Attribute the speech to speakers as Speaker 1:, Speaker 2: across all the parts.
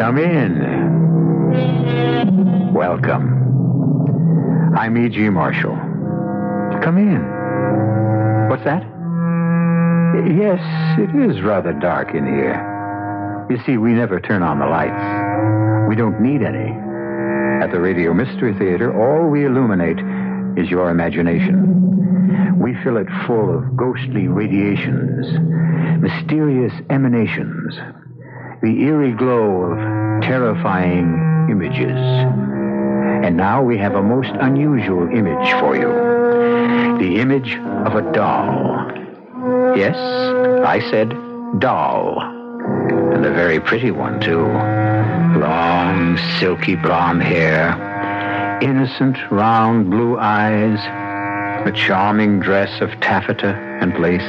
Speaker 1: Come in. Welcome. I'm E.G. Marshall. Come in. What's that? Yes, it is rather dark in here. You see, we never turn on the lights. We don't need any. At the Radio Mystery Theater, all we illuminate is your imagination. We fill it full of ghostly radiations, mysterious emanations, the eerie glow of terrifying images. And now we have a most unusual image for you. The image of a doll. Yes, I said doll. And a very pretty one, too. Long, silky blonde hair, innocent, round blue eyes, a charming dress of taffeta and lace.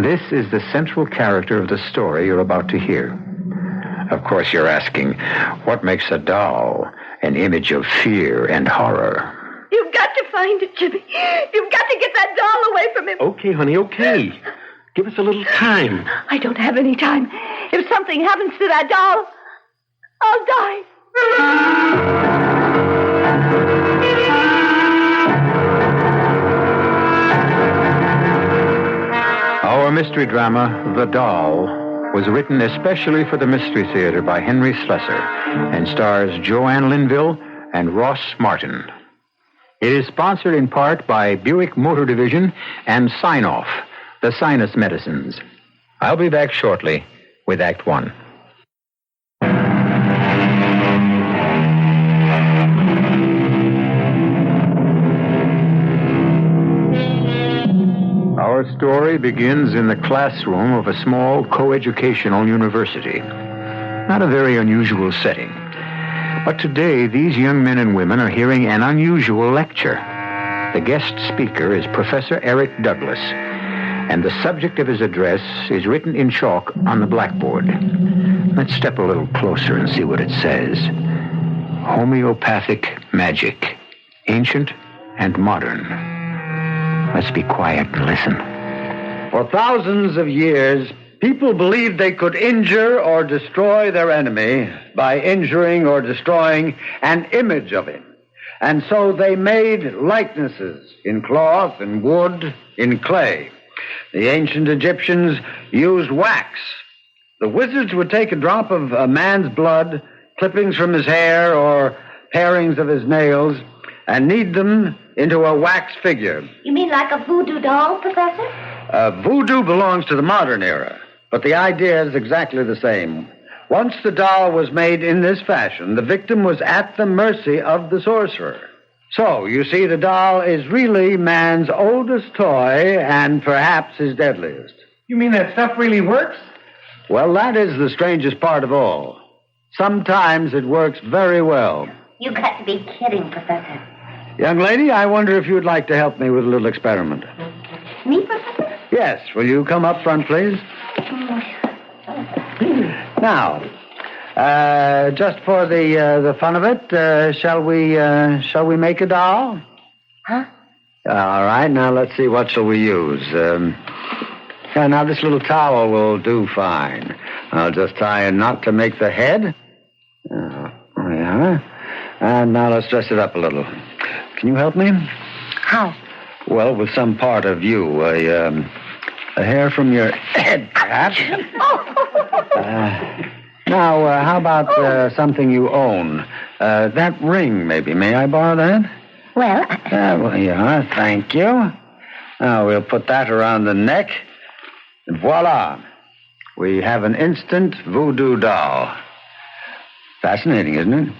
Speaker 1: This is the central character of the story you're about to hear. Of course, you're asking, what makes a doll an image of fear and horror?
Speaker 2: You've got to find it, Jimmy. You've got to get that doll away from him.
Speaker 3: Okay, honey, okay. Give us a little time.
Speaker 2: I don't have any time. If something happens to that doll, I'll die.
Speaker 1: Our mystery drama, The Doll, was written especially for the Mystery Theater by Henry Slessor and stars Joanne Linville and Ross Martin. It is sponsored in part by Buick Motor Division and Sign-Off, the sinus medicines. I'll be back shortly with Act One. Our story begins in the classroom of a small coeducational university. Not a very unusual setting. But today, these young men and women are hearing an unusual lecture. The guest speaker is Professor Eric Douglas, and the subject of his address is written in chalk on the blackboard. Let's step a little closer and see what it says. Homeopathic magic, ancient and modern. Let's be quiet and listen.
Speaker 4: For thousands of years, people believed they could injure or destroy their enemy by injuring or destroying an image of him. And so they made likenesses in cloth, in wood, in clay. The ancient Egyptians used wax. The wizards would take a drop of a man's blood, clippings from his hair, or parings of his nails, and knead them into a wax figure.
Speaker 2: You mean like a voodoo doll, Professor?
Speaker 4: Voodoo belongs to the modern era, but the idea is exactly the same. Once the doll was made in this fashion, the victim was at the mercy of the sorcerer. So, you see, the doll is really man's oldest toy and perhaps his deadliest.
Speaker 3: You mean that stuff really works?
Speaker 4: Well, that is the strangest part of all. Sometimes it works very well.
Speaker 2: You got to be kidding, Professor.
Speaker 4: Young lady, I wonder if you'd like to help me with a little experiment.
Speaker 2: Me, Professor?
Speaker 4: Yes. Will you come up front, please? Now, just for the fun of it, shall we make a doll?
Speaker 2: Huh?
Speaker 4: All right. Now let's see. What shall we use? Now this little towel will do fine. I'll just tie a knot to make the head. There we are. And now let's dress it up a little. Can you help me?
Speaker 2: How?
Speaker 4: Well, with some part of you, a hair from your head, perhaps. Now, how about something you own? That ring, maybe. May I borrow that?
Speaker 2: Well,
Speaker 4: Well, yeah, thank you. Now, we'll put that around the neck. And voila. We have an instant voodoo doll. Fascinating, isn't it?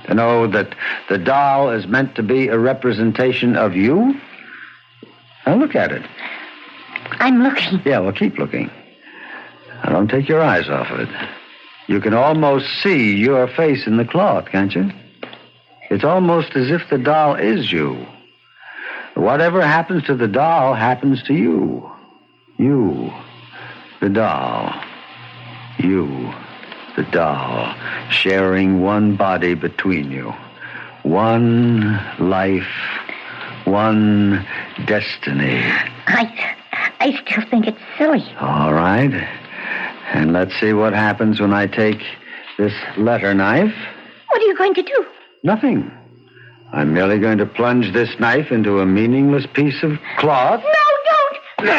Speaker 4: To know that the doll is meant to be a representation of you? Now, look at it.
Speaker 2: I'm looking.
Speaker 4: Yeah, well, keep looking. Now, don't take your eyes off of it. You can almost see your face in the cloth, can't you? It's almost as if the doll is you. Whatever happens to the doll happens to you. You, the doll. You, the doll, sharing one body between you. One life, one destiny.
Speaker 2: I still think it's silly.
Speaker 4: All right. And let's see what happens when I take this letter knife.
Speaker 2: What are you going to do?
Speaker 4: Nothing. I'm merely going to plunge this knife into a meaningless piece of cloth.
Speaker 2: No, don't!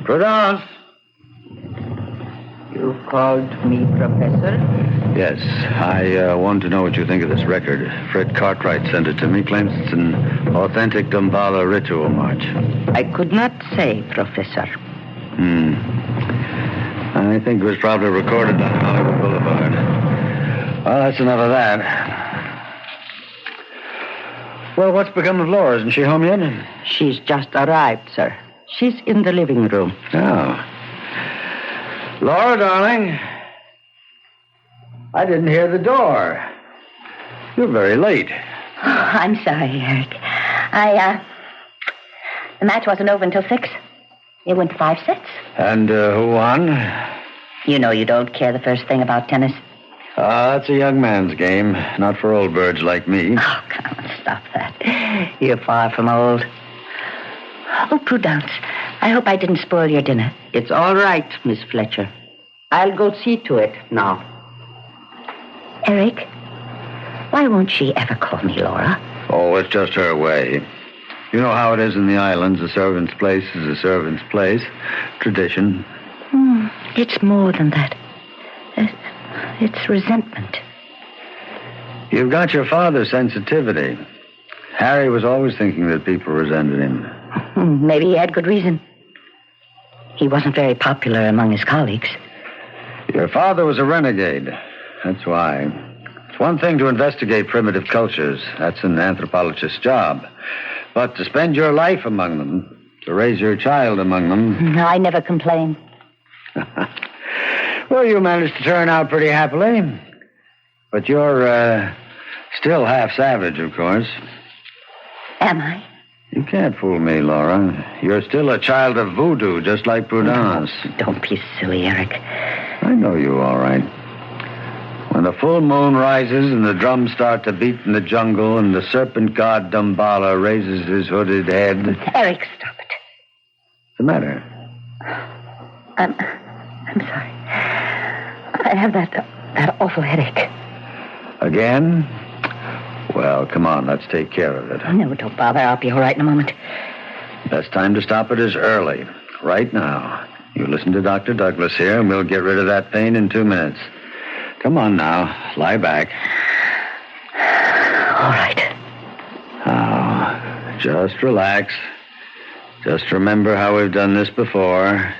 Speaker 4: Prudence?
Speaker 5: You called me, Professor?
Speaker 4: Yes, I want to know what you think of this record. Fred Cartwright sent it to me, claims it's an authentic Damballa ritual march.
Speaker 5: I could not say, Professor.
Speaker 4: I think it was probably recorded on Hollywood Boulevard. Well, that's enough of that. Well, what's become of Laura? Isn't she home yet?
Speaker 5: She's just arrived, sir. She's in the living room.
Speaker 4: Oh. Laura, darling. I didn't hear the door. You're very late.
Speaker 2: Oh, I'm sorry, Eric. The match wasn't over until 6. It went 5 sets.
Speaker 4: And who won?
Speaker 2: You know you don't care the first thing about tennis.
Speaker 4: That's a young man's game, not for old birds like me.
Speaker 2: Oh, come on, stop that. You're far from old. Oh, Prudence, I hope I didn't spoil your dinner.
Speaker 5: It's all right, Miss Fletcher. I'll go see to it now.
Speaker 2: Eric, why won't she ever call me Laura?
Speaker 4: Oh, it's just her way. You know how it is in the islands. A servant's place is a servant's place. Tradition.
Speaker 2: It's more than that. It's resentment.
Speaker 4: You've got your father's sensitivity. Harry was always thinking that people resented him.
Speaker 2: Maybe he had good reason. He wasn't very popular among his colleagues.
Speaker 4: Your father was a renegade. That's why. It's one thing to investigate primitive cultures. That's an anthropologist's job. But to spend your life among them, to raise your child among them...
Speaker 2: No, I never complained.
Speaker 4: Well, you managed to turn out pretty happily. But you're still half savage, of course.
Speaker 2: Am I?
Speaker 4: You can't fool me, Laura. You're still a child of voodoo, just like Prudence.
Speaker 2: Don't be silly, Eric.
Speaker 4: I know you all right. When the full moon rises and the drums start to beat in the jungle and the serpent god Damballa raises his hooded head...
Speaker 2: Eric, stop it.
Speaker 4: What's the matter?
Speaker 2: I'm sorry. I have that awful headache.
Speaker 4: Again? Well, come on, let's take care of it.
Speaker 2: No, don't bother. I'll be all right in a moment.
Speaker 4: Best time to stop it is early. Right now. You listen to Dr. Douglas here, and we'll get rid of that pain in 2 minutes. Come on now. Lie back.
Speaker 2: All right.
Speaker 4: Now, just relax. Just remember how we've done this before.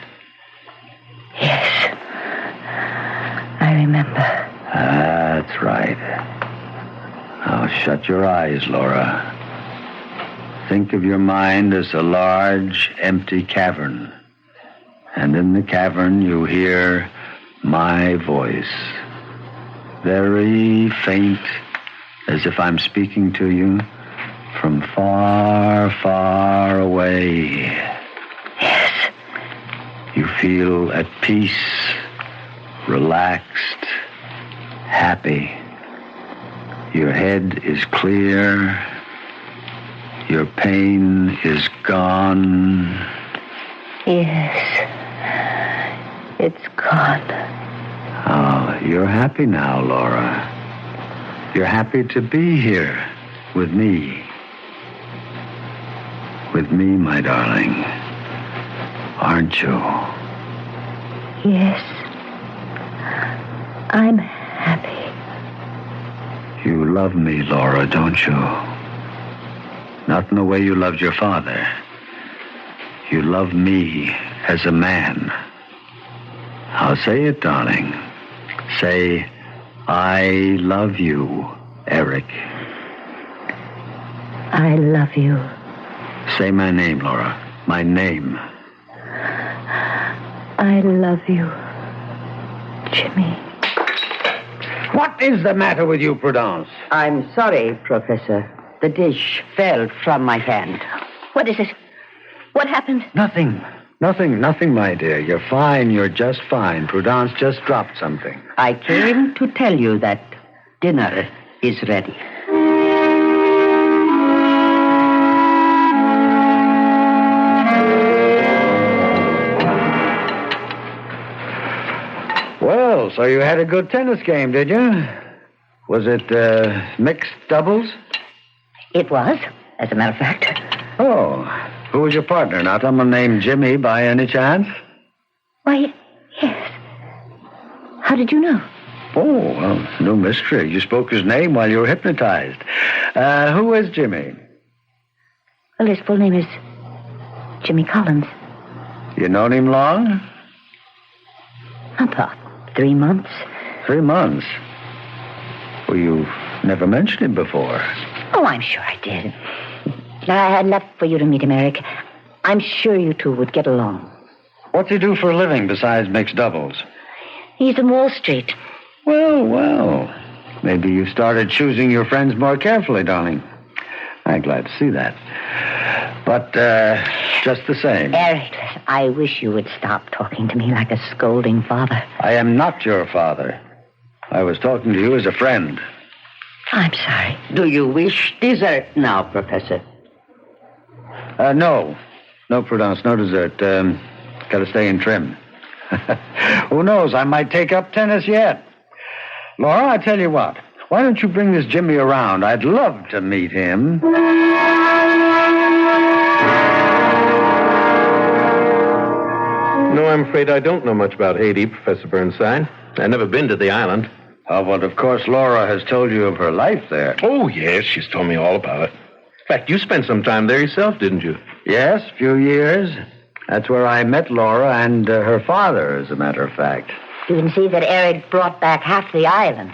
Speaker 2: Yes. I remember.
Speaker 4: That's right. Now, shut your eyes, Laura. Think of your mind as a large, empty cavern. And in the cavern, you hear my voice. Very faint, as if I'm speaking to you from far, far away.
Speaker 2: Yes.
Speaker 4: You feel at peace, relaxed, happy. Your head is clear. Your pain is gone.
Speaker 2: Yes. It's gone.
Speaker 4: Oh, you're happy now, Laura. You're happy to be here with me. With me, my darling. Aren't you?
Speaker 2: Yes. I'm happy.
Speaker 4: You love me, Laura, don't you? Not in the way you loved your father. You love me as a man. I'll say it, darling. Say, I love you, Eric.
Speaker 2: I love you.
Speaker 4: Say my name, Laura. My name.
Speaker 2: I love you, Jimmy.
Speaker 4: What is the matter with you, Prudence?
Speaker 5: I'm sorry, Professor. The dish fell from my hand.
Speaker 2: What is it? What happened?
Speaker 4: Nothing, my dear. You're fine. You're just fine. Prudence just dropped something.
Speaker 5: I came to tell you that dinner is ready.
Speaker 4: So you had a good tennis game, did you? Was it mixed doubles?
Speaker 2: It was, as a matter of fact.
Speaker 4: Oh, who was your partner? Not someone named Jimmy by any chance?
Speaker 2: Why, yes. How did you know?
Speaker 4: Oh, well, no mystery. You spoke his name while you were hypnotized. Who is Jimmy?
Speaker 2: Well, his full name is Jimmy Collins.
Speaker 4: You known him long?
Speaker 2: About 3 months.
Speaker 4: 3 months? Well, you've never mentioned him before.
Speaker 2: Oh, I'm sure I did. I had left for you to meet him, Eric. I'm sure you two would get along.
Speaker 4: What's he do for a living besides mixed doubles?
Speaker 2: He's in Wall Street.
Speaker 4: Well. Maybe you started choosing your friends more carefully, darling. I'm glad to see that. But, just the same.
Speaker 2: Eric, I wish you would stop talking to me like a scolding father.
Speaker 4: I am not your father. I was talking to you as a friend.
Speaker 2: I'm sorry.
Speaker 5: Do you wish dessert now, Professor?
Speaker 4: No. No, Prudence, no dessert. Gotta stay in trim. Who knows? I might take up tennis yet. Laura, I tell you what. Why don't you bring this Jimmy around? I'd love to meet him.
Speaker 3: No, I'm afraid I don't know much about Haiti, Professor Burnside. I've never been to the island.
Speaker 4: Oh, but of course Laura has told you of her life there.
Speaker 3: Oh, yes, she's told me all about it. In fact, you spent some time there yourself, didn't you?
Speaker 4: Yes, a few years. That's where I met Laura and her father, as a matter of fact.
Speaker 2: You can see that Eric brought back half the island.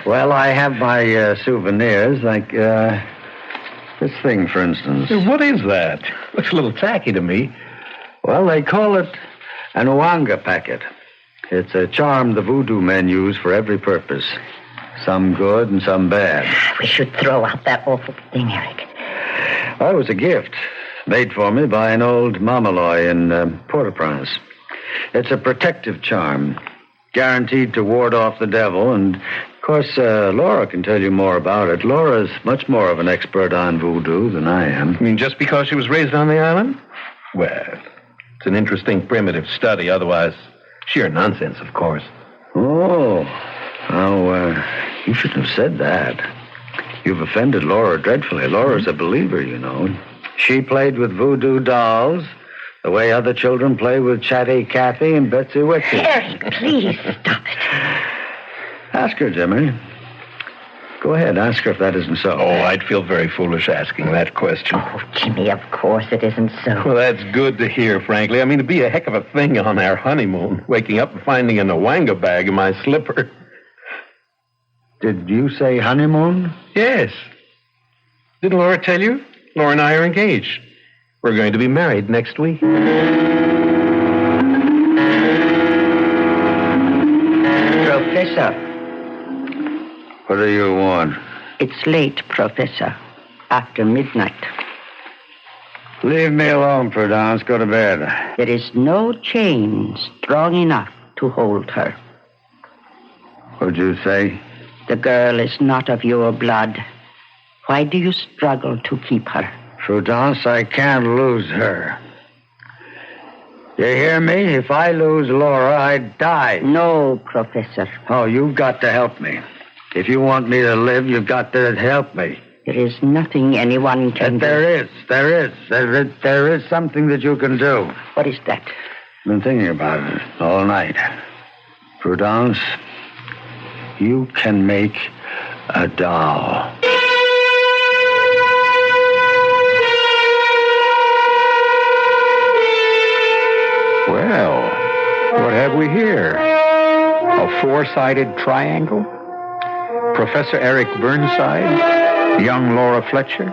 Speaker 4: Well, I have my souvenirs, like this thing, for instance.
Speaker 3: What is that? Looks a little tacky to me.
Speaker 4: Well, they call it an Ouanga packet. It's a charm the Voodoo men use for every purpose. Some good and some bad.
Speaker 2: We should throw out that awful thing, Eric.
Speaker 4: Well, it was a gift made for me by an old Mamaloy in Port-au-Prince. It's a protective charm, guaranteed to ward off the devil. And, of course, Laura can tell you more about it. Laura's much more of an expert on voodoo than I am.
Speaker 3: You mean just because she was raised on the island? Well, it's an interesting primitive study. Otherwise, sheer nonsense, of course.
Speaker 4: Oh, you shouldn't have said that. You've offended Laura dreadfully. Laura's a believer, you know. She played with voodoo dolls the way other children play with Chatty Cathy and Betsy Witchy.
Speaker 2: Eric, please stop it.
Speaker 4: Ask her, Jimmy. Go ahead, ask her if that isn't so.
Speaker 3: Oh, I'd feel very foolish asking that question.
Speaker 2: Oh, Jimmy, of course it isn't so.
Speaker 3: Well, that's good to hear, frankly. I mean, it'd be a heck of a thing on our honeymoon, waking up and finding an Ouanga bag in my slipper.
Speaker 4: Did you say honeymoon?
Speaker 3: Yes. Didn't Laura tell you? Laura and I are engaged. We're going to be married next week.
Speaker 5: Professor.
Speaker 4: What do you want?
Speaker 5: It's late, Professor. After midnight.
Speaker 4: Leave me alone, Prudence. Go to bed.
Speaker 5: There is no chain strong enough to hold her.
Speaker 4: What'd you say?
Speaker 5: The girl is not of your blood. Why do you struggle to keep her?
Speaker 4: Prudence, I can't lose her. You hear me? If I lose Laura, I'd die.
Speaker 5: No, Professor.
Speaker 4: Oh, you've got to help me. If you want me to live, you've got to help me.
Speaker 5: There is nothing anyone can do.
Speaker 4: There is something that you can do.
Speaker 5: What is that?
Speaker 4: I've been thinking about it all night. Prudence, you can make a doll.
Speaker 1: Well, what have we here? A four-sided triangle? Professor Eric Burnside, young Laura Fletcher,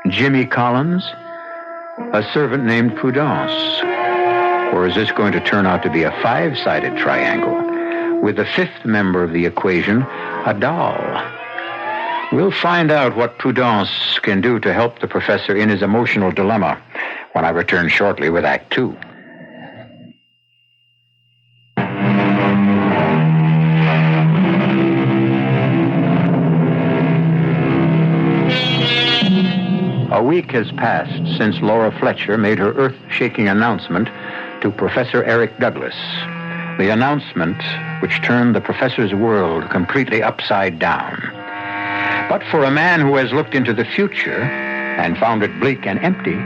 Speaker 1: Jimmy Collins, a servant named Prudence. Or is this going to turn out to be a five-sided triangle with the fifth member of the equation, a doll? We'll find out what Prudence can do to help the professor in his emotional dilemma when I return shortly with Act 2. A week has passed since Laura Fletcher made her earth-shaking announcement to Professor Eric Douglas The announcement which turned the professor's world completely upside down. But for a man who has looked into the future and found it bleak and empty,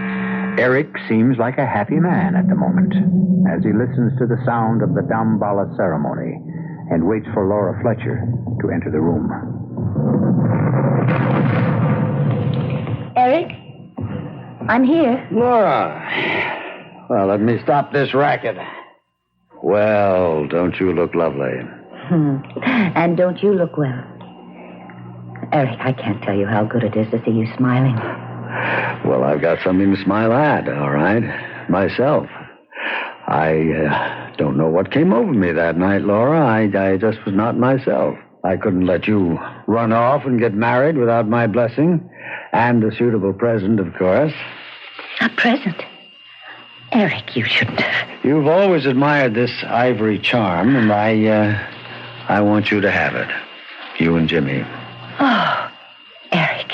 Speaker 1: Eric seems like a happy man at the moment as he listens to the sound of the Damballa ceremony and waits for Laura Fletcher to enter the room.
Speaker 2: Eric, I'm here.
Speaker 4: Laura. Well, let me stop this racket. Well, don't you look lovely?
Speaker 2: And don't you look well? Eric, I can't tell you how good it is to see you smiling.
Speaker 4: Well, I've got something to smile at, all right? Myself. I don't know what came over me that night, Laura. I just was not myself. I couldn't let you run off and get married without my blessing. And a suitable present, of course.
Speaker 2: A present? Eric, you shouldn't have.
Speaker 4: You've always admired this ivory charm, and I want you to have it. You and Jimmy.
Speaker 2: Oh, Eric.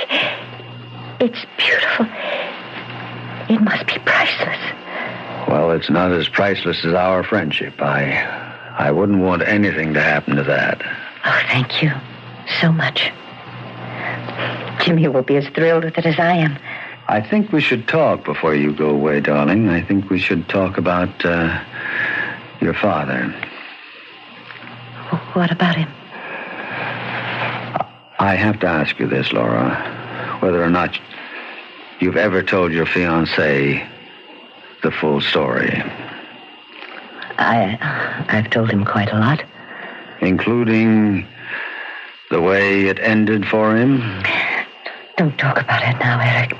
Speaker 2: It's beautiful. It must be priceless.
Speaker 4: Well, it's not as priceless as our friendship. I wouldn't want anything to happen to that.
Speaker 2: Oh, thank you so much. Jimmy will be as thrilled with it as I am.
Speaker 4: I think we should talk before you go away, darling. I think we should talk about your father.
Speaker 2: What about him?
Speaker 4: I have to ask you this, Laura. Whether or not you've ever told your fiancé the full story.
Speaker 2: I've told him quite a lot.
Speaker 4: Including the way it ended for him?
Speaker 2: Don't talk about it now, Eric.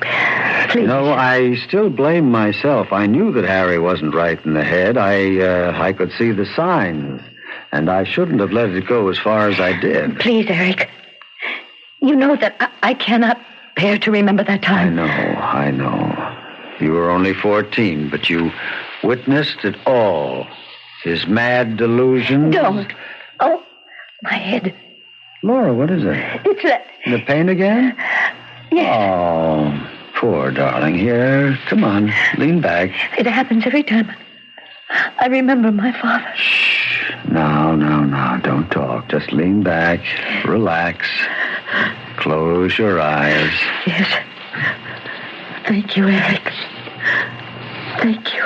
Speaker 2: Please.
Speaker 4: No, I still blame myself. I knew that Harry wasn't right in the head. I could see the signs. And I shouldn't have let it go as far as I did.
Speaker 2: Please, Eric. You know that I cannot bear to remember that time.
Speaker 4: I know. You were only 14, but you witnessed it all. His mad delusions.
Speaker 2: Don't. Oh, my head.
Speaker 4: Laura, what is it?
Speaker 2: It's that...
Speaker 4: The pain again?
Speaker 2: Yes.
Speaker 4: Oh, poor darling. Here, come on, lean back.
Speaker 2: It happens every time I remember my father.
Speaker 4: Shh. Now, don't talk. Just lean back, relax, close your eyes.
Speaker 2: Yes. Thank you, Eric. Thank you.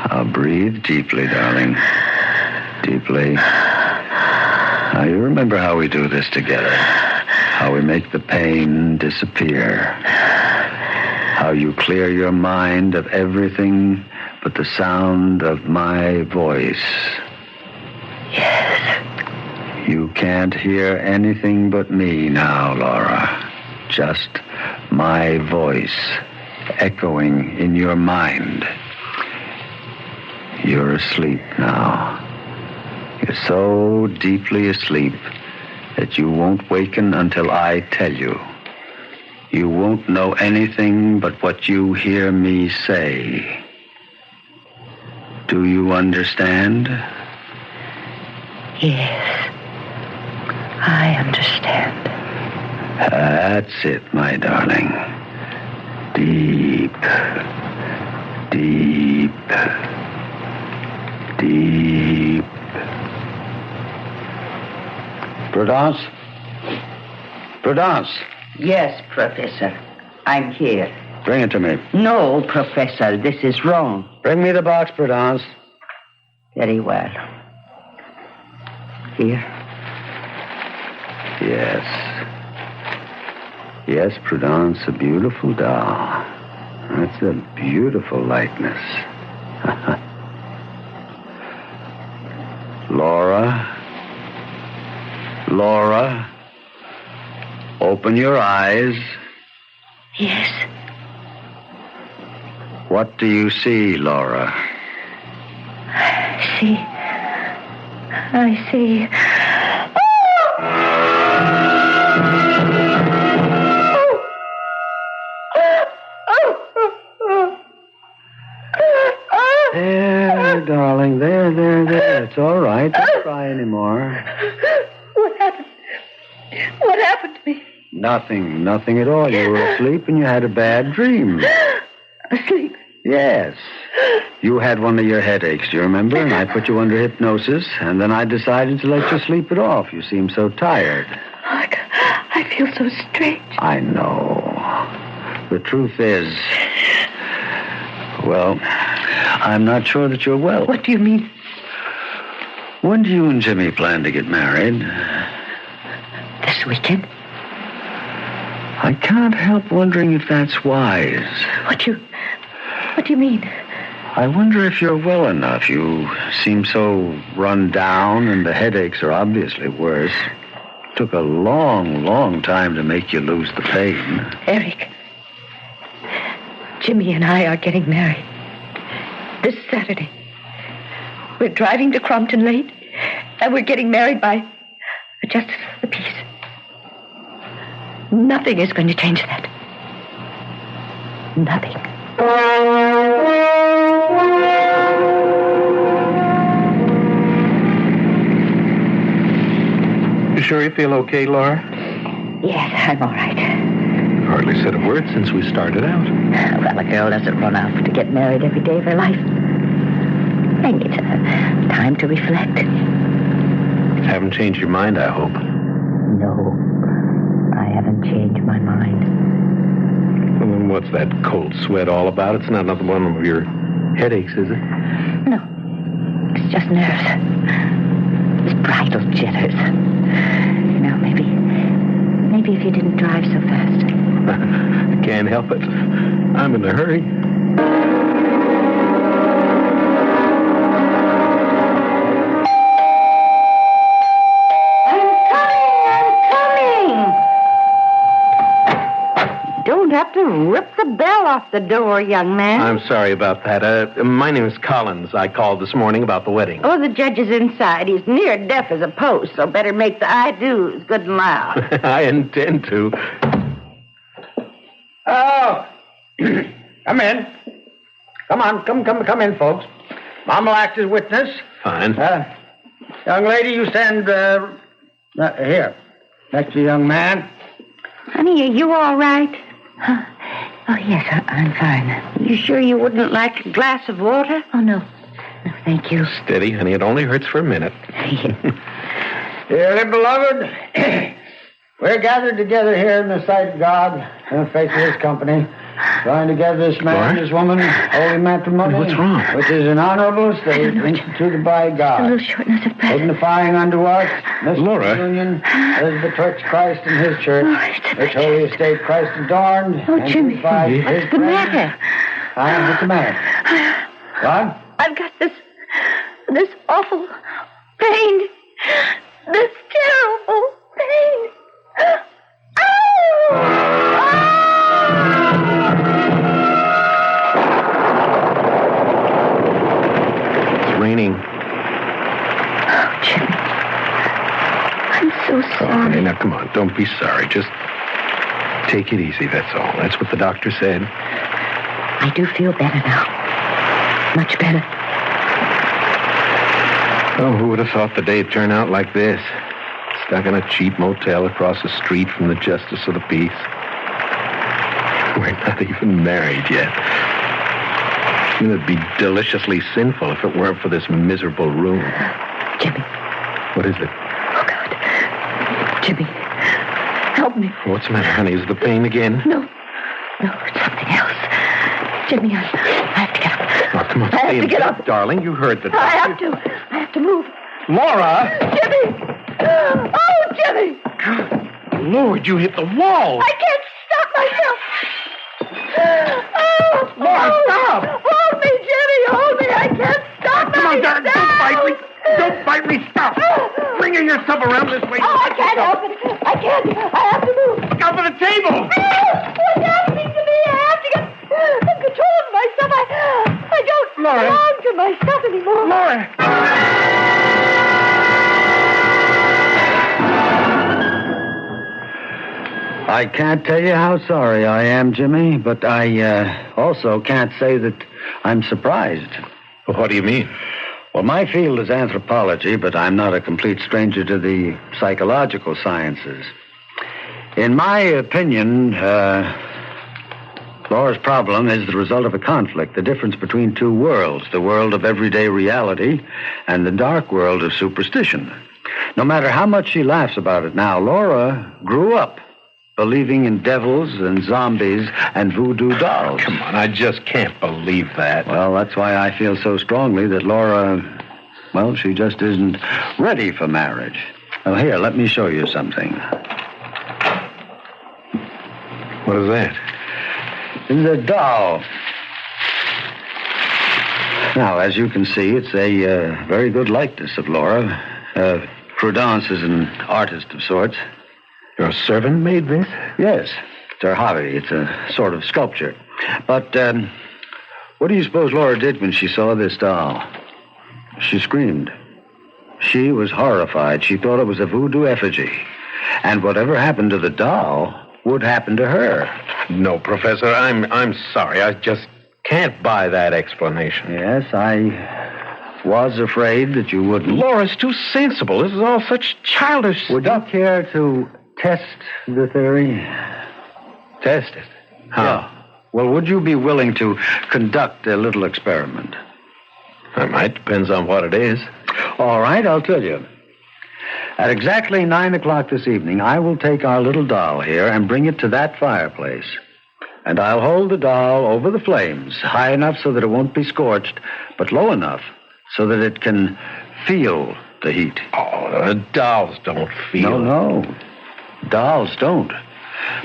Speaker 4: Now breathe deeply, darling. Deeply. Now, you remember how we do this together. How we make the pain disappear. How you clear your mind of everything but the sound of my voice.
Speaker 2: Yes.
Speaker 4: You can't hear anything but me now, Laura. Just my voice echoing in your mind. You're asleep now. You're so deeply asleep that you won't waken until I tell you. You won't know anything but what you hear me say. Do you understand?
Speaker 2: Yes. I understand.
Speaker 4: That's it, my darling. Deep, deep, deep. Prudence? Prudence!
Speaker 5: Yes, Professor. I'm here.
Speaker 4: Bring it to me.
Speaker 5: No, Professor, this is wrong.
Speaker 4: Bring me the box, Prudence.
Speaker 5: Very well. Here.
Speaker 4: Yes. Yes, Prudence, a beautiful doll. That's a beautiful likeness. Laura? Laura? Open your eyes.
Speaker 2: Yes.
Speaker 4: What do you see, Laura?
Speaker 2: I see.
Speaker 4: There, darling. There. It's all right. Don't cry anymore.
Speaker 2: What happened? What happened to me?
Speaker 4: Nothing at all. You were asleep and you had a bad dream.
Speaker 2: Asleep?
Speaker 4: Yes. You had one of your headaches, do you remember? And I put you under hypnosis, and then I decided to let you sleep it off. You seem so tired.
Speaker 2: I feel so strange.
Speaker 4: I know. The truth is, well, I'm not sure that you're well.
Speaker 2: What do you mean?
Speaker 4: When do you and Jimmy plan to get married?
Speaker 2: This weekend?
Speaker 4: I can't help wondering if that's wise.
Speaker 2: What do you mean?
Speaker 4: I wonder if you're well enough. You seem so run down, and the headaches are obviously worse. It took a long, long time to make you lose the pain.
Speaker 2: Eric, Jimmy and I are getting married this Saturday. We're driving to Crompton late, and we're getting married by a justice of the peace. Nothing is going to change that. Nothing.
Speaker 3: You sure you feel okay, Laura?
Speaker 2: Yes, I'm all right.
Speaker 3: You've hardly said a word since we started out.
Speaker 2: Well, a girl doesn't run out to get married every day of her life. I need time to reflect.
Speaker 3: Haven't changed your mind, I hope.
Speaker 2: No, I haven't changed my mind.
Speaker 3: Well, then what's that cold sweat all about? It's not another one of your headaches, is it?
Speaker 2: No, it's just nerves. It's bridal jitters. You know, maybe if you didn't drive so fast.
Speaker 3: I can't help it. I'm in a hurry.
Speaker 5: Don't have to rip the bell off the door, young man.
Speaker 3: I'm sorry about that. My name is Collins. I called this morning about the wedding.
Speaker 5: Oh, the judge is inside. He's near deaf as a post, so better make the I-do's good and loud.
Speaker 3: I intend to.
Speaker 4: Oh, come in. Come on, come in, folks. Mom will act as witness.
Speaker 3: Fine.
Speaker 4: Young lady, you stand here, next to the young man.
Speaker 5: Honey, are you all right?
Speaker 2: Oh, yes, I'm fine.
Speaker 5: You sure you wouldn't like a glass of water?
Speaker 2: Oh, no. No, thank you.
Speaker 3: Steady, honey. It only hurts for a minute.
Speaker 4: Dearly beloved, we're gathered together here in the sight of God, in the face of His company, joined together this man and this woman, holy matrimony.
Speaker 3: What's wrong?
Speaker 4: Which is an honorable estate instituted by God.
Speaker 2: A little shortness of breath.
Speaker 4: Signifying unto us,
Speaker 3: Laura.
Speaker 4: union, as the church Christ and His church,
Speaker 2: Oh,
Speaker 4: which holy estate Christ adorned.
Speaker 2: Oh,
Speaker 4: and
Speaker 2: Jimmy.
Speaker 4: crucified His
Speaker 5: What's the
Speaker 4: friends.
Speaker 5: matter?
Speaker 4: What's the matter? What?
Speaker 2: I've got this awful pain. This terrible pain.
Speaker 3: It's raining.
Speaker 2: Oh, Jimmy. I'm so
Speaker 3: Oh,
Speaker 2: sorry.
Speaker 3: honey, now come on. Don't be sorry. Just take it easy, that's all. That's what the doctor said.
Speaker 2: I do feel better now. Much better.
Speaker 3: Oh, who would have thought the day'd turn out like this? Stuck in a cheap motel across the street from the Justice of the Peace. We're not even married yet. It'd be deliciously sinful if it weren't for this miserable room.
Speaker 2: Jimmy.
Speaker 3: What is it?
Speaker 2: Oh, God. Jimmy. Help me.
Speaker 3: What's the matter, honey? Is the pain again?
Speaker 2: No, it's something else. Jimmy, I have to get up.
Speaker 3: Oh, come on,
Speaker 2: I have
Speaker 3: stay
Speaker 2: to
Speaker 3: in
Speaker 2: get
Speaker 3: bed,
Speaker 2: up.
Speaker 3: darling. You heard the doctor.
Speaker 2: I have to move.
Speaker 3: Laura!
Speaker 2: Jimmy! Oh, Jimmy!
Speaker 3: Lord, you hit the wall!
Speaker 2: I can't stop myself. Oh,
Speaker 3: Laura, stop!
Speaker 2: Hold me, Jimmy, hold me. I can't stop
Speaker 3: Come on,
Speaker 2: myself.
Speaker 3: darling, don't bite me! Don't bite me! Stop! Bring yourself around this way.
Speaker 2: Oh, I can't help it. I can't. I have to move.
Speaker 3: Look out for the table!
Speaker 2: What's happening to me? I have to get control of myself. I don't
Speaker 3: Laura.
Speaker 2: belong to myself anymore.
Speaker 3: Laura!
Speaker 4: I can't tell you how sorry I am, Jimmy, but I also can't say that I'm surprised.
Speaker 3: Well, what do you mean?
Speaker 4: Well, my field is anthropology, but I'm not a complete stranger to the psychological sciences. In my opinion, Laura's problem is the result of a conflict, the difference between two worlds, the world of everyday reality and the dark world of superstition. No matter how much she laughs about it now, Laura grew up believing in devils and zombies and voodoo dolls.
Speaker 3: Come on, I just can't believe that.
Speaker 4: Well, that's why I feel so strongly that Laura, well, she just isn't ready for marriage. Well, here, let me show you something.
Speaker 3: What is that?
Speaker 4: It's a doll. Now, as you can see, it's a very good likeness of Laura. Prudence is an artist of sorts.
Speaker 3: Your servant made this?
Speaker 4: Yes, it's her hobby. It's a sort of sculpture. But what do you suppose Laura did when she saw this doll? She screamed. She was horrified. She thought it was a voodoo effigy. And whatever happened to the doll would happen to her.
Speaker 3: No, Professor, I'm sorry. I just can't buy that explanation.
Speaker 4: Yes, I was afraid that you wouldn't.
Speaker 3: Laura's too sensible. This is all such childish...
Speaker 4: Would you care to test the theory?
Speaker 3: Test it? How?
Speaker 4: Yeah. Well, would you be willing to conduct a little experiment?
Speaker 3: I might. Depends on what it is.
Speaker 4: All right, I'll tell you. At exactly 9 o'clock this evening, I will take our little doll here and bring it to that fireplace. And I'll hold the doll over the flames, high enough so that it won't be scorched, but low enough so that it can feel the heat.
Speaker 3: Oh, dolls don't feel.
Speaker 4: No. Dolls don't.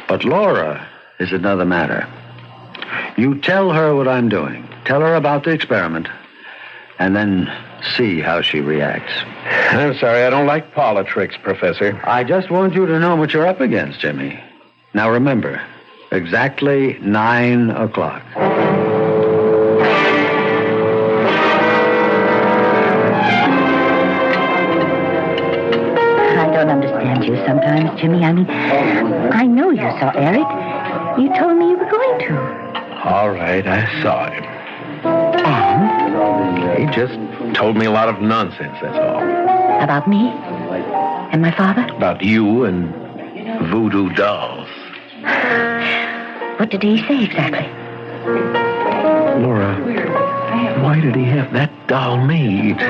Speaker 4: But Laura is another matter. You tell her what I'm doing. Tell her about the experiment. And then see how she reacts.
Speaker 3: I'm sorry, I don't like politics, Professor.
Speaker 4: I just want you to know what you're up against, Jimmy. Now remember, exactly 9 o'clock.
Speaker 2: I don't understand you sometimes, Jimmy. I mean, I know you saw Eric. You told me you were going to.
Speaker 3: All right, I saw him.
Speaker 2: And?
Speaker 3: He just told me a lot of nonsense, that's all.
Speaker 2: About me? And my father?
Speaker 3: About you and voodoo dolls.
Speaker 2: What did he say exactly?
Speaker 3: Laura, why did he have that doll made?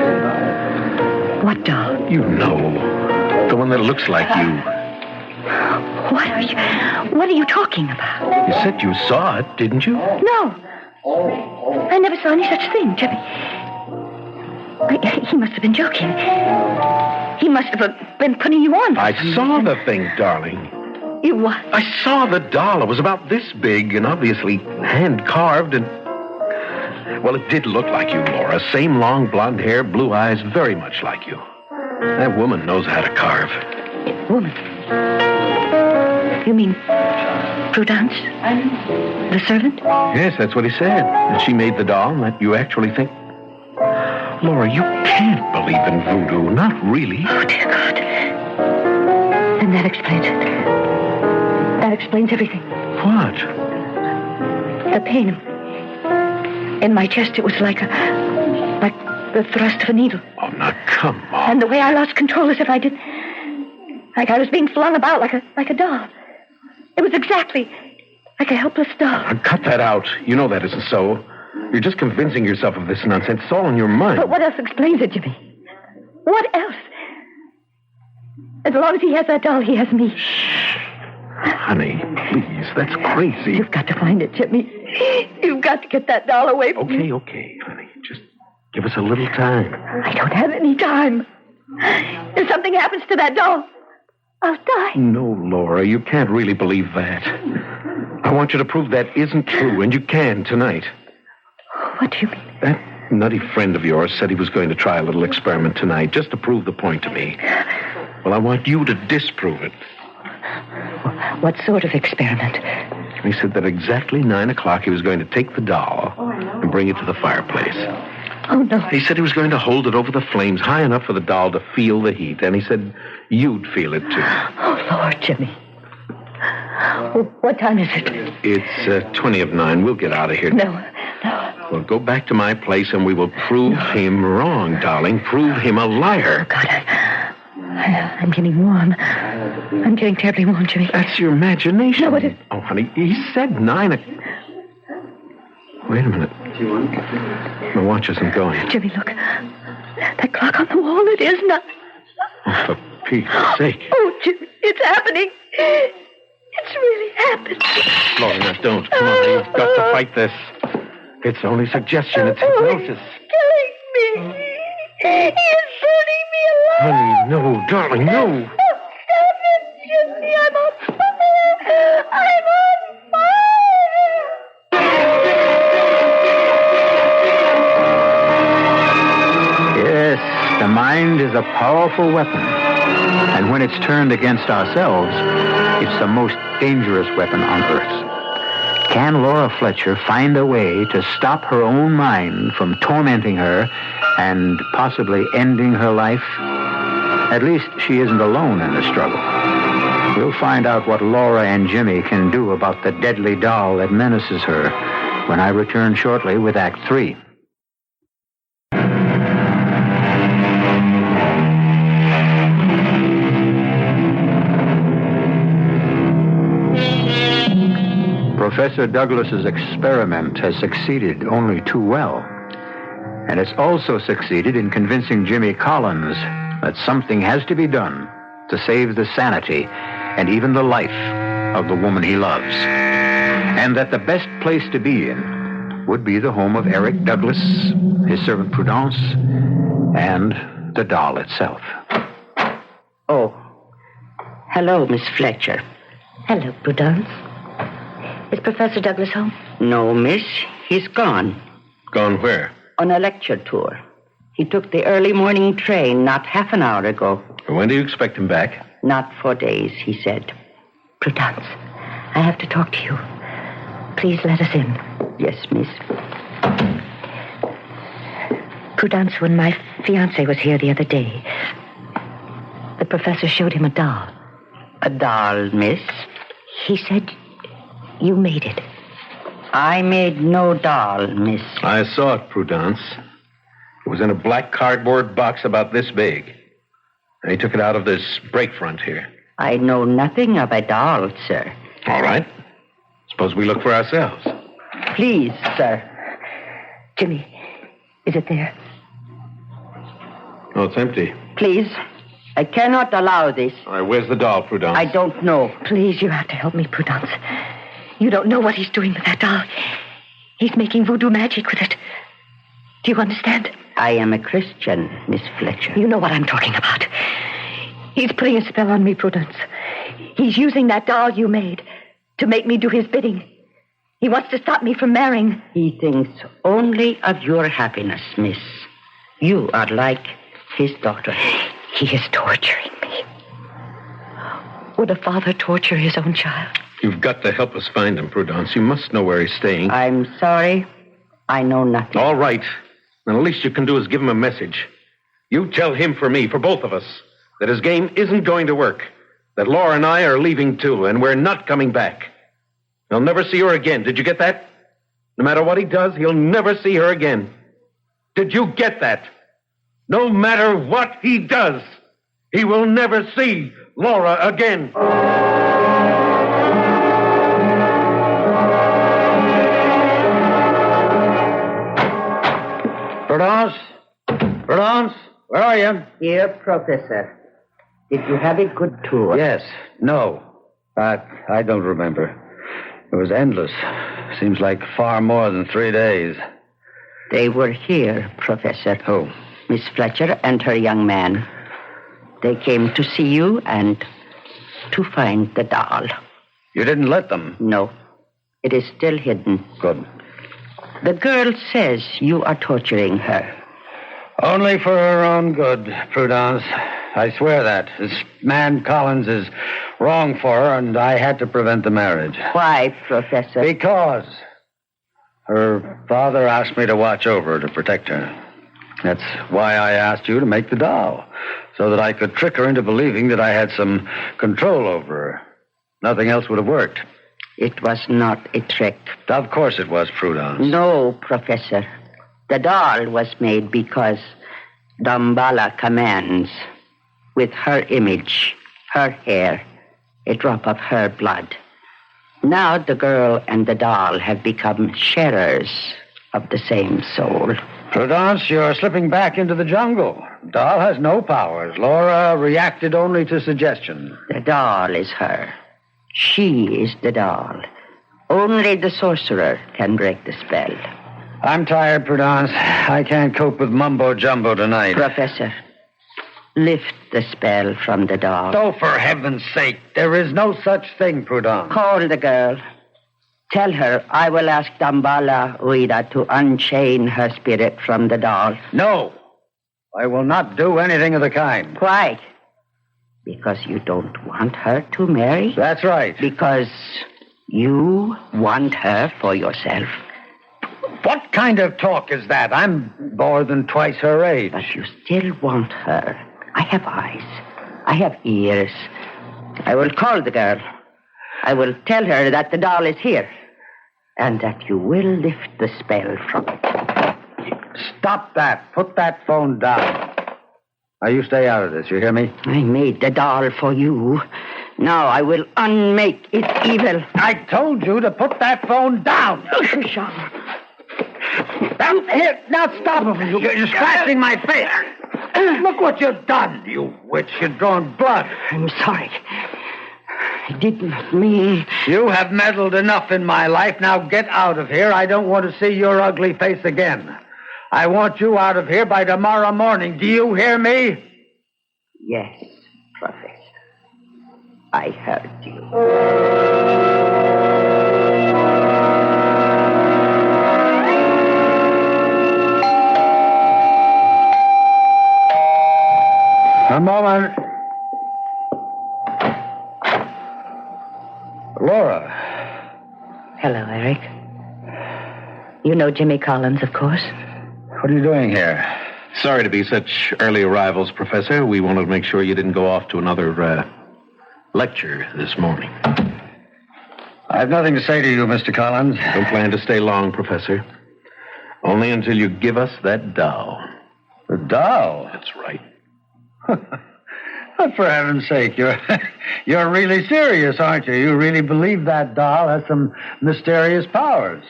Speaker 2: What doll?
Speaker 3: You know, the one that looks like you.
Speaker 2: What are you talking about?
Speaker 3: You said you saw it, didn't you?
Speaker 2: No. I never saw any such thing, Jimmy. He must have been joking. He must have been putting you on.
Speaker 3: I saw the thing, darling.
Speaker 2: You what?
Speaker 3: I saw the doll. It was about this big and obviously hand-carved and... Well, it did look like you, Laura. Same long blonde hair, blue eyes, very much like you. That woman knows how to carve.
Speaker 2: Woman? You mean Prudence? The servant?
Speaker 3: Yes, that's what he said. And she made the doll, and that you actually think... Laura, you can't believe in voodoo. Not really.
Speaker 2: Oh, dear God. Then that explains it. That explains everything.
Speaker 3: What?
Speaker 2: The pain in my chest, it was like the thrust of a needle.
Speaker 3: Oh, now, come on.
Speaker 2: And the way I lost control as if I did... Like I was being flung about like a doll. It was exactly like a helpless doll.
Speaker 3: Now, cut that out. You know that isn't so. You're just convincing yourself of this nonsense. It's all in your mind.
Speaker 2: But what else explains it, Jimmy? What else? As long as he has that doll, he has me.
Speaker 3: Shh. Honey, please. That's crazy.
Speaker 2: You've got to find it, Jimmy. You've got to get that doll away from me.
Speaker 3: Okay, honey. Just give us a little time.
Speaker 2: I don't have any time. If something happens to that doll, I'll die.
Speaker 3: No, Laura, you can't really believe that. I want you to prove that isn't true, and you can tonight.
Speaker 2: What do you mean?
Speaker 3: That nutty friend of yours said he was going to try a little experiment tonight, just to prove the point to me. Well, I want you to disprove it.
Speaker 2: What sort of experiment?
Speaker 3: He said that exactly 9 o'clock he was going to take the doll and bring it to the fireplace.
Speaker 2: Oh, no.
Speaker 3: He said he was going to hold it over the flames high enough for the doll to feel the heat, and he said you'd feel it, too.
Speaker 2: Oh, Lord, Jimmy. What time is it?
Speaker 3: It's 20 of 9. We'll get out of here.
Speaker 2: No.
Speaker 3: We'll go back to my place, and we will prove him wrong, darling. Prove him a liar.
Speaker 2: Oh, God, I'm getting warm. I'm getting terribly warm, Jimmy.
Speaker 3: That's your imagination.
Speaker 2: No, it is.
Speaker 3: Oh, honey, he said 9 o'clock. Wait a minute. My watch isn't going.
Speaker 2: Jimmy, look. That clock on the wall, it is not.
Speaker 3: Oh, for Pete's sake.
Speaker 2: Oh, Jimmy, it's happening. It's really happening.
Speaker 3: Laura, now don't. Come on, you've got to fight this. It's only suggestion. It's hypnosis.
Speaker 2: He's killing me. He is burning me alive.
Speaker 3: Honey, no, darling, no.
Speaker 2: Oh, stop it, Jimmy. I'm on fire. I'm on fire.
Speaker 1: Yes, the mind is a powerful weapon. And when it's turned against ourselves, it's the most dangerous weapon on earth. Can Laura Fletcher find a way to stop her own mind from tormenting her and possibly ending her life? At least she isn't alone in the struggle. We'll find out what Laura and Jimmy can do about the deadly doll that menaces her when I return shortly with Act 3. Professor Douglas's experiment has succeeded only too well. And it's also succeeded in convincing Jimmy Collins that something has to be done to save the sanity and even the life of the woman he loves. And that the best place to be in would be the home of Eric Douglas, his servant Prudence, and the doll itself.
Speaker 5: Oh. Hello, Miss Fletcher.
Speaker 2: Hello, Prudence. Is Professor Douglas home?
Speaker 5: No, miss. He's gone.
Speaker 3: Gone where?
Speaker 5: On a lecture tour. He took the early morning train not half an hour ago.
Speaker 3: When do you expect him back?
Speaker 5: Not for days, he said.
Speaker 2: Prudence, I have to talk to you. Please let us in.
Speaker 5: Yes, miss.
Speaker 2: Prudence, when my fiancé was here the other day, the professor showed him a doll.
Speaker 5: A doll, miss?
Speaker 2: He said you made it.
Speaker 5: I made no doll, miss.
Speaker 3: I saw it, Prudence. It was in a black cardboard box about this big. And he took it out of this break front here.
Speaker 5: I know nothing of a doll, sir.
Speaker 3: All right. Suppose we look for ourselves.
Speaker 5: Please, sir.
Speaker 2: Jimmy, is it there?
Speaker 3: Oh, it's empty.
Speaker 5: Please. I cannot allow this.
Speaker 3: All right, where's the doll, Prudence?
Speaker 5: I don't know.
Speaker 2: Please, you have to help me, Prudence. You don't know what he's doing with that doll. He's making voodoo magic with it. Do you understand?
Speaker 5: I am a Christian, Miss Fletcher.
Speaker 2: You know what I'm talking about. He's putting a spell on me, Prudence. He's using that doll you made to make me do his bidding. He wants to stop me from marrying.
Speaker 5: He thinks only of your happiness, miss. You are like his daughter.
Speaker 2: He is torturing me. Would a father torture his own child?
Speaker 3: You've got to help us find him, Prudence. You must know where he's staying.
Speaker 5: I'm sorry. I know nothing.
Speaker 3: All right. Then the least you can do is give him a message. You tell him for me, for both of us, that his game isn't going to work. That Laura and I are leaving too, and we're not coming back. He'll never see her again. Did you get that? No matter what he does, he'll never see her again. Did you get that? No matter what he does, he will never see Laura again.
Speaker 4: Prudence? Prudence? Where are you?
Speaker 5: Here, Professor. Did you have a good tour?
Speaker 4: Yes. No. I don't remember. It was endless. Seems like far more than 3 days.
Speaker 5: They were here, Professor.
Speaker 4: Who?
Speaker 5: Miss Fletcher and her young man. They came to see you and to find the doll.
Speaker 4: You didn't let them?
Speaker 5: No. It is still hidden.
Speaker 4: Good.
Speaker 5: The girl says you are torturing her.
Speaker 4: Only for her own good, Prudence. I swear that. This man Collins is wrong for her, and I had to prevent the marriage.
Speaker 5: Why, Professor?
Speaker 4: Because her father asked me to watch over her, to protect her. That's why I asked you to make the doll, so that I could trick her into believing that I had some control over her. Nothing else would have worked.
Speaker 5: It was not a trick.
Speaker 4: Of course it was, Prudence.
Speaker 5: No, Professor. The doll was made because Damballa commands. With her image, her hair, a drop of her blood. Now the girl and the doll have become sharers of the same soul.
Speaker 4: Prudence, you're slipping back into the jungle. Doll has no powers. Laura reacted only to suggestion.
Speaker 5: The doll is her. She is the doll. Only the sorcerer can break the spell.
Speaker 4: I'm tired, Prudence. I can't cope with mumbo-jumbo tonight.
Speaker 5: Professor, lift the spell from the doll.
Speaker 4: Oh, for heaven's sake, there is no such thing, Prudence.
Speaker 5: Call the girl. Tell her I will ask Dambala Uida to unchain her spirit from the doll.
Speaker 4: No, I will not do anything of the kind.
Speaker 5: Why? Because you don't want her to marry?
Speaker 4: That's right.
Speaker 5: Because you want her for yourself?
Speaker 4: What kind of talk is that? I'm more than twice her age.
Speaker 5: But you still want her. I have eyes. I have ears. I will call the girl. I will tell her that the doll is here. And that you will lift the spell from it.
Speaker 4: Stop that. Put that phone down. Now, you stay out of this, you hear me?
Speaker 5: I made the doll for you. Now I will unmake its evil.
Speaker 4: I told you to put that phone down.
Speaker 5: Sean.
Speaker 4: Here, now stop. You're scratching my face. Look what you've done, you witch. You've drawn blood.
Speaker 5: I'm sorry. I did not mean...
Speaker 4: You have meddled enough in my life. Now get out of here. I don't want to see your ugly face again. I want you out of here by tomorrow morning. Do you hear me?
Speaker 5: Yes, Professor. I heard you.
Speaker 4: A moment. Laura.
Speaker 2: Hello, Eric. You know Jimmy Collins, of course.
Speaker 4: What are you doing here?
Speaker 3: Sorry to be such early arrivals, Professor. We wanted to make sure you didn't go off to another lecture this morning.
Speaker 4: I have nothing to say to you, Mr. Collins.
Speaker 3: Don't plan to stay long, Professor. Only until you give us that doll.
Speaker 4: The doll?
Speaker 3: That's right.
Speaker 4: Oh, for heaven's sake, you're really serious, aren't you? You really believe that doll has some mysterious powers.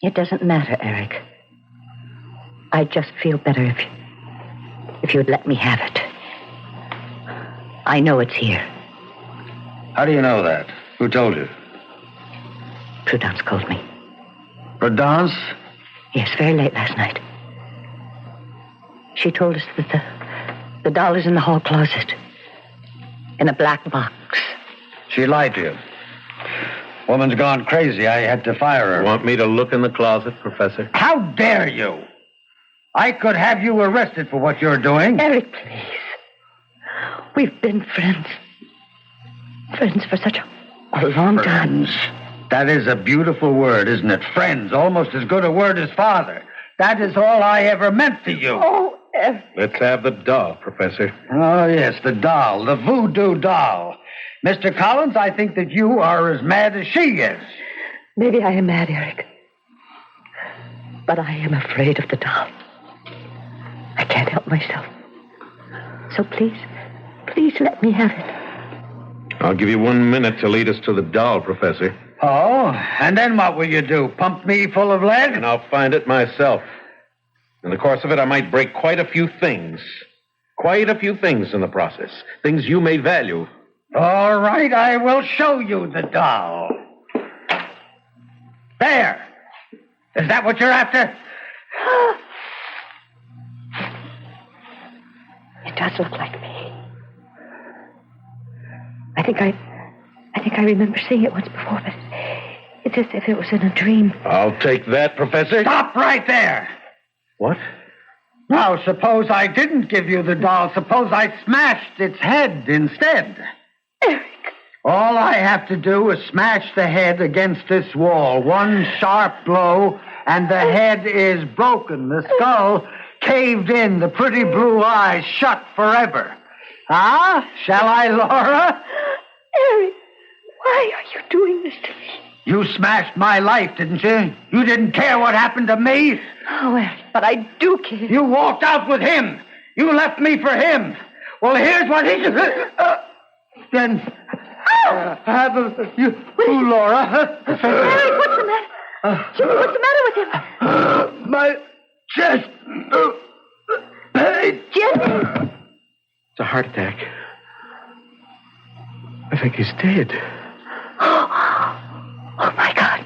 Speaker 2: It doesn't matter, Eric. I'd just feel better if you'd let me have it. I know it's here.
Speaker 4: How do you know that? Who told you?
Speaker 2: Prudence called me.
Speaker 4: Prudence?
Speaker 2: Yes, very late last night. She told us that the doll is in the hall closet. In a black box.
Speaker 4: She lied to you. Woman's gone crazy. I had to fire her.
Speaker 3: Want me to look in the closet, Professor?
Speaker 4: How dare you? I could have you arrested for what you're doing.
Speaker 2: Eric, please. We've been friends. Friends for such a long time.
Speaker 4: Friends. That is a beautiful word, isn't it? Friends, almost as good a word as father. That is all I ever meant to you.
Speaker 2: Oh, Eric.
Speaker 3: Let's have the doll, Professor.
Speaker 4: Oh, yes, the doll, the voodoo doll. Mr. Collins, I think that you are as mad as she is.
Speaker 2: Maybe I am mad, Eric. But I am afraid of the doll. I can't help myself. So please let me have it.
Speaker 3: I'll give you 1 minute to lead us to the doll, Professor.
Speaker 4: Oh, and then what will you do? Pump me full of lead?
Speaker 3: And I'll find it myself. In the course of it, I might break quite a few things. Quite a few things in the process. Things you may value.
Speaker 4: All right, I will show you the doll. There. Is that what you're after?
Speaker 2: It does look like me. I think I remember seeing it once before, but it's as if it was in a dream.
Speaker 3: I'll take that, Professor.
Speaker 4: Stop right there.
Speaker 3: What?
Speaker 4: Now, suppose I didn't give you the doll. Suppose I smashed its head instead.
Speaker 2: Eric.
Speaker 4: All I have to do is smash the head against this wall. One sharp blow, and the head is broken. The skull caved in, the pretty blue eyes shut forever. Ah, shall I, Laura?
Speaker 2: Eric, why are you doing this to me?
Speaker 4: You smashed my life, didn't you? You didn't care what happened to me?
Speaker 2: Oh, Eric, but I do care.
Speaker 4: You walked out with him. You left me for him. Well, here's what he... Then... you, Laura.
Speaker 2: Eric, what's the matter? Jimmy, what's the matter with him?
Speaker 4: My chest. Pain.
Speaker 2: Jimmy!
Speaker 3: It's a heart attack. I think he's dead.
Speaker 2: Oh, my God.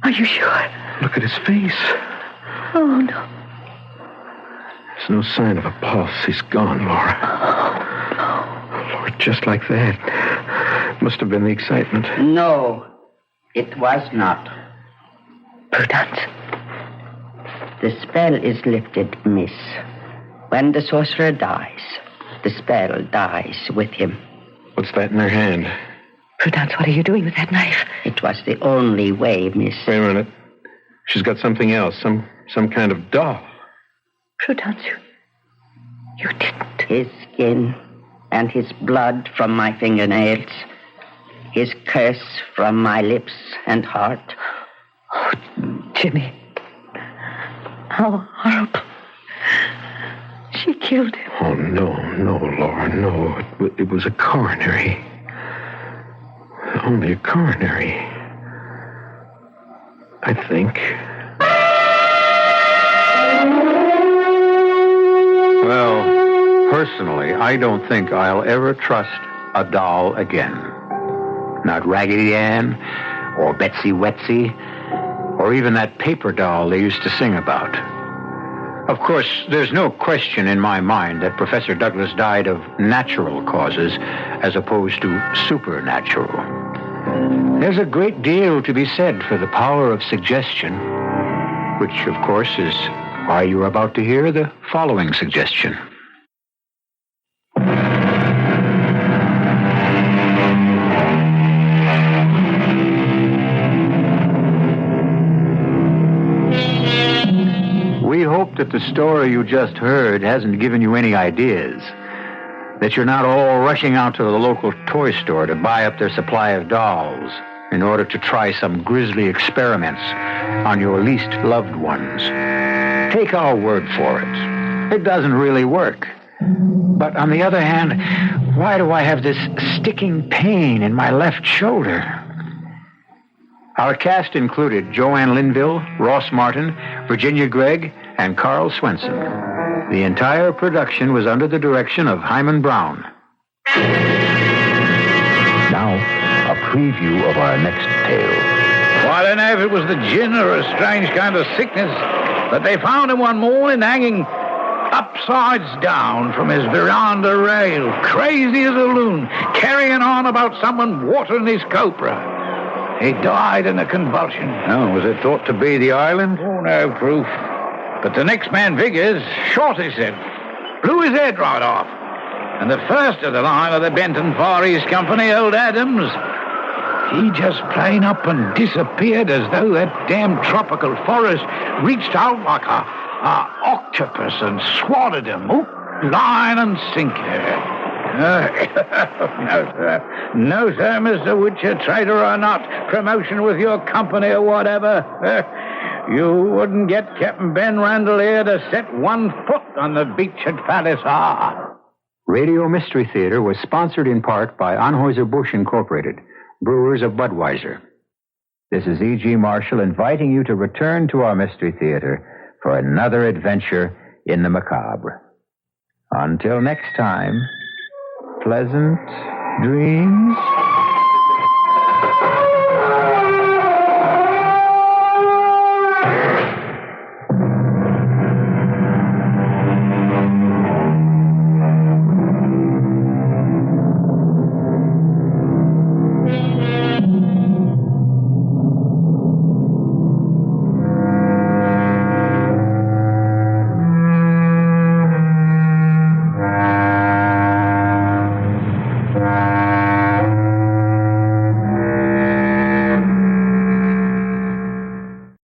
Speaker 2: Are you sure?
Speaker 3: Look at his face.
Speaker 2: Oh, no.
Speaker 3: There's no sign of a pulse. He's gone, Laura. Oh, Lord, just like that. Must have been the excitement.
Speaker 5: No, it was not.
Speaker 2: Prudence.
Speaker 5: The spell is lifted, miss. When the sorcerer dies, the spell dies with him.
Speaker 3: What's that in her hand?
Speaker 2: Prudence, what are you doing with that knife?
Speaker 5: It was the only way, miss.
Speaker 3: Wait a minute. She's got something else. Some kind of doll.
Speaker 2: Prudence, you didn't.
Speaker 5: His skin and his blood from my fingernails. His curse from my lips and heart.
Speaker 2: Oh, Jimmy. How horrible. She killed him.
Speaker 3: Oh, no, Laura, no. It was a coronary. Only a coronary. I think.
Speaker 1: Well, personally, I don't think I'll ever trust a doll again. Not Raggedy Ann, or Betsy Wetsy, or even that paper doll they used to sing about. Of course, there's no question in my mind that Professor Douglas died of natural causes as opposed to supernatural. There's a great deal to be said for the power of suggestion, which, of course, is why you're about to hear the following suggestion. We hope that the story you just heard hasn't given you any ideas, that you're not all rushing out to the local toy store to buy up their supply of dolls in order to try some grisly experiments on your least loved ones. Take our word for it. It doesn't really work. But on the other hand, why do I have this sticking pain in my left shoulder? Our cast included Joanne Linville, Ross Martin, Virginia Gregg, and Carl Swenson. The entire production was under the direction of Hyman Brown. Now, a preview of our next tale.
Speaker 6: Well, I don't know if it was the gin or a strange kind of sickness, but they found him one morning hanging upsides down from his veranda rail, crazy as a loon, carrying on about someone watering his copra. He died in a convulsion.
Speaker 1: Oh, was it thought to be the island?
Speaker 6: Oh, no proof. But the next man, Viggers, shot his head, blew his head right off. And the first of the line of the Benton Far East Company, old Adams, he just plain up and disappeared as though that damn tropical forest reached out like a octopus and swatted him, line and sinker. No, sir, Mr. Witcher, trader or not, promotion with your company or whatever. You wouldn't get Captain Ben Randall here to set one foot on the beach at Palisade.
Speaker 1: Radio Mystery Theater was sponsored in part by Anheuser-Busch Incorporated, brewers of Budweiser. This is E.G. Marshall inviting you to return to our Mystery Theater for another adventure in the macabre. Until next time, pleasant dreams.